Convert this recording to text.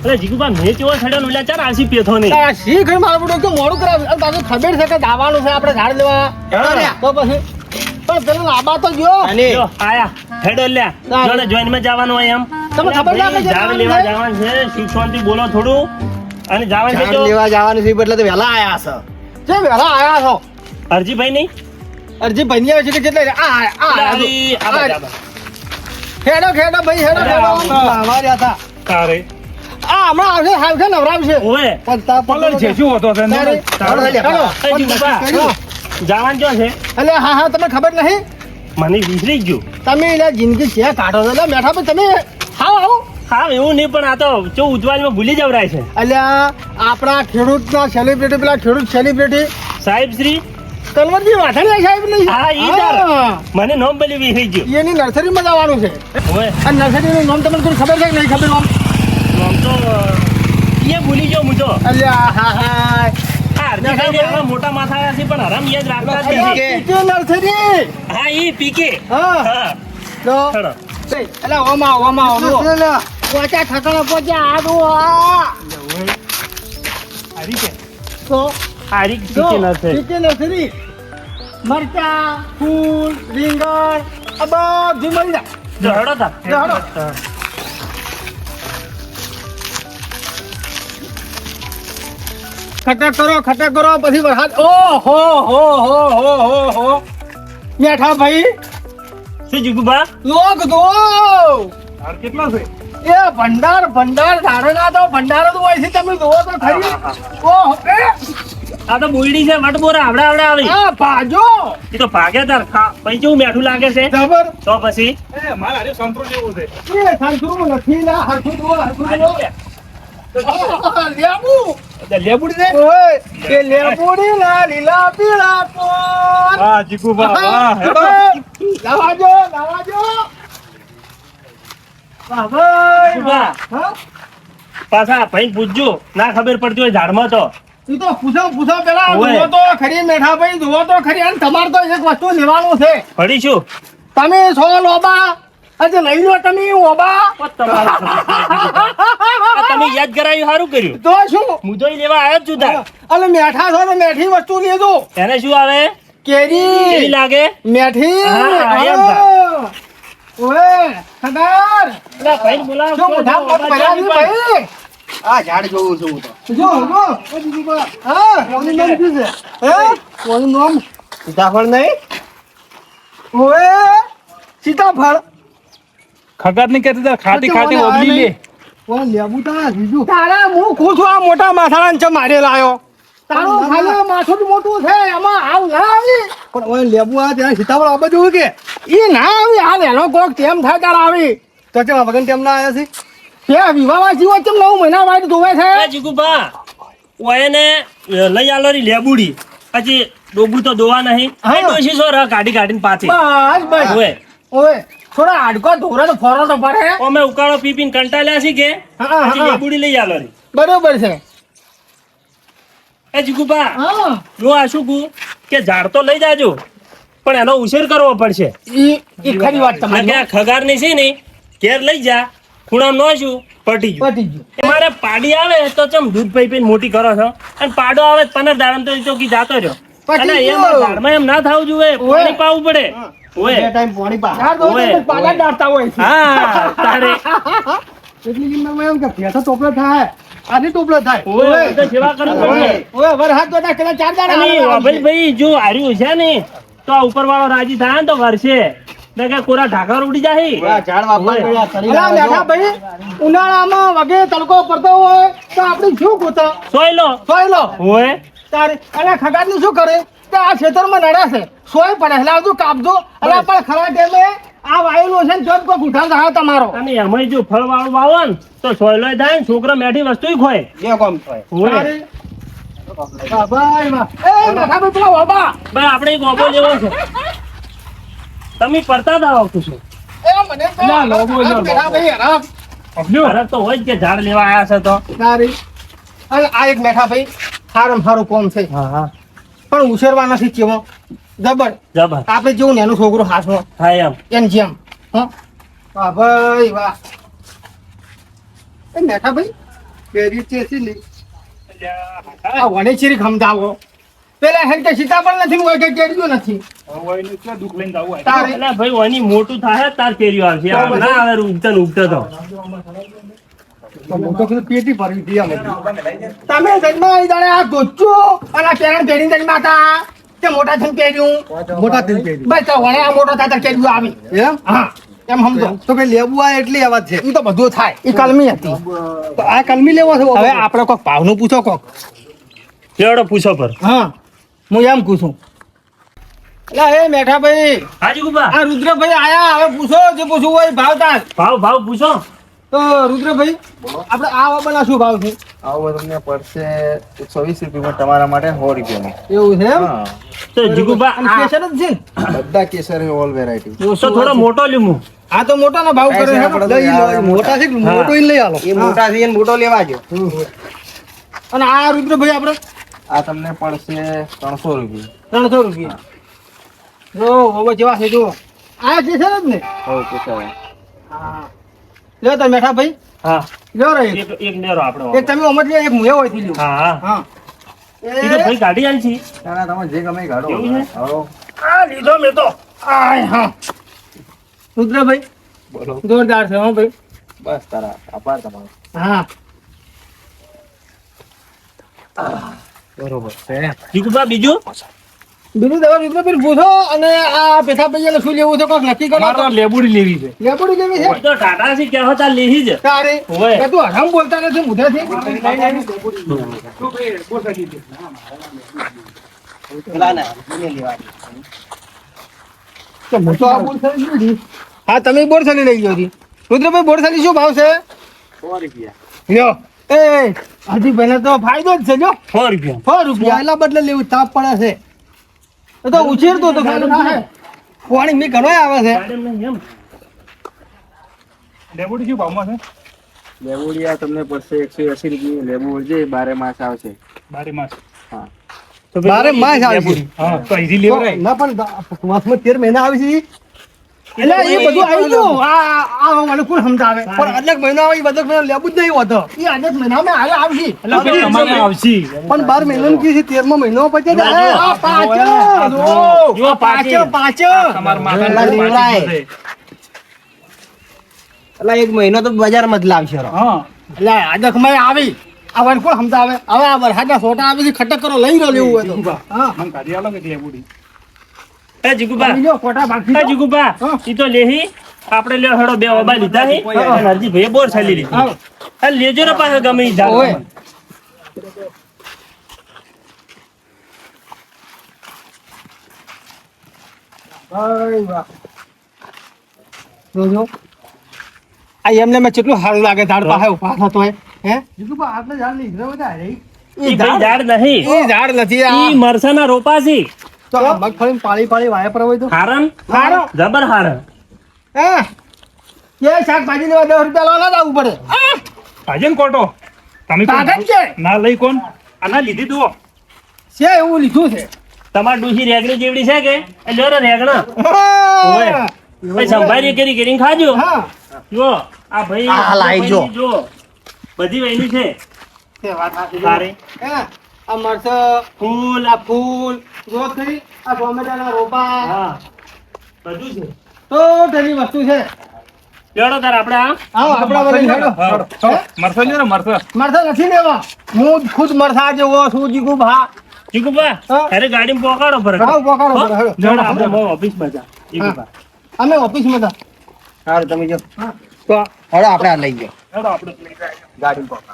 એટલે જીગુબા મેં કેવો છડ્યો ને ચાર આસી પેથો નહીં આ શી ઘર મારું બધું કે મોડું કરાવ અને પાછું ખબર છે કે દાવાનું છે આપણે ઝાડ લેવા તો પછી પણ પેલો લાંબા તો ગયો જો આયા હેડો લ્યા જોને જોઈન માં જવાનું હોય એમ તમને ખબર ના કે ઝાડ લેવા જવાનું છે શિક્ષણથી બોલો થોડું અને જવાનું છે ઝાડ લેવા જવાનું છે એટલે તો વહેલા આયા છે જે વહેલા આયા છો અરજીભાઈ નહીં અરજી ભાઈ આવે છે કે કેટલા ખેડો ખેડો ભાઈ હેડો ખેડો અમારે હતા તારે આ હમણાં આવશે હાલ છે નવરાવશે ઓએ પલર છે શું હતો જવાન જો છે એટલે હા હા તમને ખબર નહીં મને વિસરી ગયું તમે એટલે જિંદગી છે કાઢો છો એટલે બેઠા પણ તમે આવો હા એવું નહીં પણ આ તો જો ઉજવાલમાં ભૂલી જવરાય છે એટલે આપણા ખેડૂતના સેલિબ્રિટી પેલા ખેડૂત સેલિબ્રિટી સાહેબ શ્રી કલવરજી વાઠાણી સાહેબ નહીં હા ઈ તાર મને નામ બોલી વિસરી ગયું એની નર્સરીમાં જવાનું છે ઓએ અને નર્સરીનું નામ તમને કોઈ ખબર છે કે નહીં ખબર નામ તો એ ભૂલી ગયો હું તો એટલે હા હા આવા મોટા માથા છે પણ હરામ યાદ રાખતા જ નથી પીકે નર્સરી હા ઈ પીકે હા હા તો ચલો એટલે ઓમાં પોચા ઠકણો પોચા આડો હારી કે તો હારી પીકે નથી પીકે નર્સરી મરચા ફૂલ રીંગણ આ બધું મળી જાય જો હડો તા જો હડો. ખટક કરો પછી વરસાદ ઓ હો હો હો હો હો હો મેઠા ભાઈ શું જીગુબા લોક દો કેટલો છે એ ભંડાર ધારો ના તો ભંડારો તો હોય છે તમે જોવો તો ખરી ઓહો એ આ તો બોયડી છે વટબોરા આવડે આવી આ ભાજો એ તો ભાગે તાર પછી કેવું મેઠું લાગે છે જબર તો પછી એ સંતરું નથી ના હરખું દો લેબુડી દે ઓય એ લેબુડી ના લીલા પીળા કોણ વાહ જીગુબા વાહ લાવાજો વાહ ભાઈ જીગુબા હા પાછા ભાઈ પૂછજો ના ખબર પડતી હોય ઝાડમાં તો ઈ તો પૂછો પેલા ઓય. જુઓ તો ખરી મેઠા ભાઈ જુઓ તો ખરી અને તમારે તો એક વસ્તુ લેવાનું છે પડીશું તમે છો લોબા આજે લઈ લો તમે ઓબા તમે યાદ કરાયું સારું કર્યું તો શું હું તો ઈ લેવા આવ્યો જ છું તાર અને મેઠા છો તો મેઠી વસ્તુ લેજો એને શું આવે કેરી કેવી લાગે મેઠી હા, એમ ઓએ ખબર પેલા ભાઈને બોલાવો. જો મોઢા મત ભર્યા છે ભાઈ આ ઝાડ જોઉં છું હું તો જો હા કોનું નામ શું છે હે કોનું નામ સીતાફળ નહીં ઓએ સીતાફળ ખગર નહીં કહેતી તાર ખાટી ખાટી ઓબલી લે ઓય લેબુ તા બીજું તારા હું ખુશ છું આ મોટા માથાળાને ચમ મારે લાયો તારું ખાલી માથું જ મોટું છે એમાં આવ ના આવી પણ ઓય લેબુ આ ત્યાં સીતાફળ આ બાજુ કે ઈ ના આવી હાલ એનો કોક તેમ થાય તાર આવી તો કેમ વગન કેમ ના આવ્યા છે તે વિવાહ જીવો ચમ 9 મહિના વાળી ધોવે છે એ જીગુબા ઓયને લઈ આલો રી લેબુડી પછી ડોબું તો દોવા નહીં હા. એ ડોશી સો રહ કાઢીને પાછી બસ ઓય ઓય થોડા હાડકો ધોરે તો ફરો તો પડે અમે ઉકાળો પીપીને કંટાળ્યા છે કે હા, હા, પછી હા. લેબુડી લઈ આલો રી બરોબર છે એ જીગુબા હા હું આ શું કહું કે ઝાડ તો લઈ જાજો પણ એનો ઉછેર કરવો પડશે ઈ ખરી વાત આ કે તમારી આ ખગારની છે ને ઘેર લઈ જા ખૂણામ નોશું પટી ગયું પતી ગયું મારે પાડી આવે તો ચમ દૂધ પી પીને મોટી કરો છો અને પાડો આવે 15 દાડમ તો ઈ તો કી જાતો રહ્યો પતી અને ગયું. એમાં ઝાડમાં એમ ના થાવું જોઈએ પાણી પાવું પડે બે ઓય ટાઈમ પાણી પા યાર દો ઓય, તો પાલા ડાળતા હોય છે હા તારે એટલી કિંમતમાં એમ કે ભેંસો ટોપલો થાય આની ટોપલો થાય ઓય એ તો સેવા કરવી પડે ઓય વરહાદ તો ના ચાર દાડા અને આવે અભય ભાઈ જો હાર્યું છે ને તો આ ઉપરવાળો રાજી થાય ને તો વરસે ને કે કોરા ઢાકર ઉડી જાય આ ઝાડ વાપવા ઓય. પડ્યા શરીર અલા આવે મેઠા ભાઈ ઉનાળામાં વગે તડકો પડતો હોય તો આપણે શું ગોતા સોય લો સોય લો ઓય તારે અને ખગાડનું શું કરે કે આ ખેતરમાં નડે છે સોય પડે લાવજો કાપજો અલા પણ ખરા ટાઈમે આ વાયેલું છે ને તો જ કોઈ ઉઠાવ થાય તમારો અને એમાંય જો ફળ વાળું વાવો ને તો સોયલો થાય ને છોકરા મેઠી વસ્તુ ખોય જે કામ થાય ઓય તારે વાહ ભાઈ વાહ. એ મેઠા ભાઈ પેલા વાબા ભાઈ આપણે એક ઓબો લેવો છે તમે પડતા દાવ છું એ મને તો ના, લોબો લો, લોબો. મેઠા ભાઈ હેરાન. ફરક તો હોય જ કે ઝાડ લેવા આયા છે તો તારી અને આ એક મેઠા ભાઈ સારામાં સારું કોમ છે હા હા પણ ઉછેરવા નથી કેવો જબર જબર આપણે જેવું નેનું છોકરું હાથમાં હા એમ એમ જેમ હા વાહ ભાઈ વાહ એ મેઠા ભાઈ કેરી ચેસી ની આ વને ચીરી ખમજાવો પેલા હેન કે સીતાફળ નથી હોય કે કેરીઓ નથી દુઃખ લઈને જવું તારે એટલે ભાઈ ઓની મોટું થાય તાર કેરીઓ આવશે આમ ના આવે ઉગતા ને ઉગતા તો મોટો કીધું પેટી ભરવી દી અમે તમે જન્મ આવી દાડે આ ગોચો અને આ કેરણ કેરી જન્મ હતા તે મોટા થઈને કેર્યું મોટા દિન પેટી બસ તો વણે આ મોટો થાય તો કેરીઓ આવી એમ હા એમ સમજો તો કે લેવું આ એટલી અવાજ છે એ તો બધું થાય એ કલમી હતી તો આ કલમી લેવો છે હવે આપણે કોક ભાવનું પૂછો કોક લેવડો પૂછો પર હા હું એમ પૂછું એટલે એ મેઠા ભાઈ હાજી ગુબા આ રુદ્રભાઈ આયા હવે પૂછો જે પૂછવું હોય ભાવ તાર ભાવ પૂછો તો રુદ્રભાઈ આપણે આ વાબના શું ભાવ છે આવો તમને પડશે 120 રૂપિયામાં તમારા માટે 100 રૂપિયામાં એવું છે એમ હા તો જીગુબા અને કેસર જ છે ને બધા કેસર ઓલ વેરાયટી તો થોડો મોટો લીમું આ તો મોટાનો ભાવ કરે છે લઈ લો એ મોટા છે કે મોટો ઈ લઈ આલો એ મોટા છે મોટો લેવા જો અને આ રુદ્રભાઈ આપણે આ તમને પડશે 300 રૂપિયા 300 રૂપિયા જો હવે જેવા છે જો આ કેસર જ ને હો કેસર હા લ્યો તો મેઠા ભાઈ હા લ્યો રે એક લેરો આપણે એક તમે ઓમટ લ્યો એક મુએ હોય થી લ્યો હા હા હા એ તો ભાઈ ગાડી આલ છે ના તમે જે ગમે એ ગાડો એવું છે? હાલો આ લીધો મેં તો આય હા રુદ્રભાઈ બોલો જોરદાર છે હો ભાઈ બસ તારા આભાર તમારો હા બરોબર છે જીગુબા બીજું બીજું દવા રુદ્રભાઈ પૂછો અને આ પેથા પૈયાને શું લેવું છે કોક નક્કી કરો મારે લેબુડી લેવી છે લેપડી લેવી છે એ તો ટાટા છે કે હતા લેહી જ તારે ઓવે. એ તું હરામ બોલતા નથી મુધાથી તો હું તો આ બોરસાલી લીધી. હા તમે બોરસાલી લઈ ગયો છી રુદ્રભાઈ બોરસાલી શું ભાવ છે 100 રૂપિયા લ્યો એ હાજીભાઈને તો ફાયદો જ છે જો 100 રૂપિયા 100 રૂપિયા પહેલા બદલે લેવું તાપ પડે છે એ તો ઉછેરતો તો ફાયદો થાય પાણી મી ઘણો આવે છે ગાડી નહીં એમ લેબુડી શું ભાવમાં છે લેબુડિયા તમને પડશે 180 રૂપિયા લેબુ છે 12 માસ આવશે 12 માસ હા તો બારે ભાઈ માસ આવે છે હા તો અહીંથી લેવરાય ના પણ માસમાં 13 મહિના આવી છે એટલે એ બધું આવી ગયું આ મને કોણ સમજાવે પણ અલગ મહિનો આવે એ બધો મહિનો લેવું જ નહીં હોતો એ આદત મહિનામાં હારે આવશે એટલે ભાઈ તમારે આવશે પણ 12 મહિનાનું કી છે 13મો મહિનો પછી આ પાછો જો પાછી. પાછો તમાર પેલા લેવરાય. એટલે એક મહિનો તો બજારમાં જ લાવશે હા એટલે આદતમાં આવી આ વન કોણ સમજાવે હવે આ વરસાદના સોટા આવી છે ખટક કરો લઈ રહ્યો લેવું હોય તો હા મને કાઢી આલો કે લેબુડી એ જીગુબા બીજો ખોટા બાકી એ જીગુબા ઈ તો લેહી આપણે લે હેડો બે ઓબા લીધા હે હરજી ભાઈ બોર ચાલી લીધી હા. આ લેજો ને પાછા ગમે ઈ જાવ ઓય. ભાઈ વાહ જોજો આ એમને મેં કેટલું સારું લાગે ઝાડ પાસે ઉભા થતો હોય હે બીજું પણ આટલે જાણ નહીં ઇધરા બધા રહી ઈ ભાઈ ઝાડ નહીં એ ઝાડ નથી આ ઈ મરસાના રોપા છે તો આ મગફળી પાળી પાળી વાયા પર હોય તો હારન સારો જબર હારન હે એ શાકભાજી લેવા 10 રૂપિયા લાવવા ના જવું પડે ભાજન કોટો તમે કોણ? તાકાત છે ના લઈ કોણ આના લીધી દો છે એવું લીધું છે તમાર ડૂસી રેગણી જેવડી છે કે એ લ્યો ને રેગણા ઓય. ભાઈ સંભારી કરીને ખાજો હા જો આ ભાઈ આ લાઈ જો. જો બધી વહીની છે તે વાત સાચી છે. તારે હે આ મરચાં, ફૂલ આ ફૂલ જો ખરી આ ટોમેટાના રોપા હા બધું છે ટોટલી વસ્તુ છે લેડો તાર આપણે આ આવો આપણા વળી હેડો હા. મરસો લ્યો ને મરસો મરસા નથી લેવા હું ખુદ મરસા જેવો છું જીગુ ભા જીગુબા હા. અરે ગાડીમાં પોકાડો ફરક ભાવ પોકાડો હો? પડે, હેડો. લેડો આપણે બહુ ઓફિસમાં જા જીગુબા અમે ઓફિસમાં હતા સારું તમે જો તો હવે આપણે આ લઈ ગયો લેડો આપણે લઈ જાય ગાડી પકડો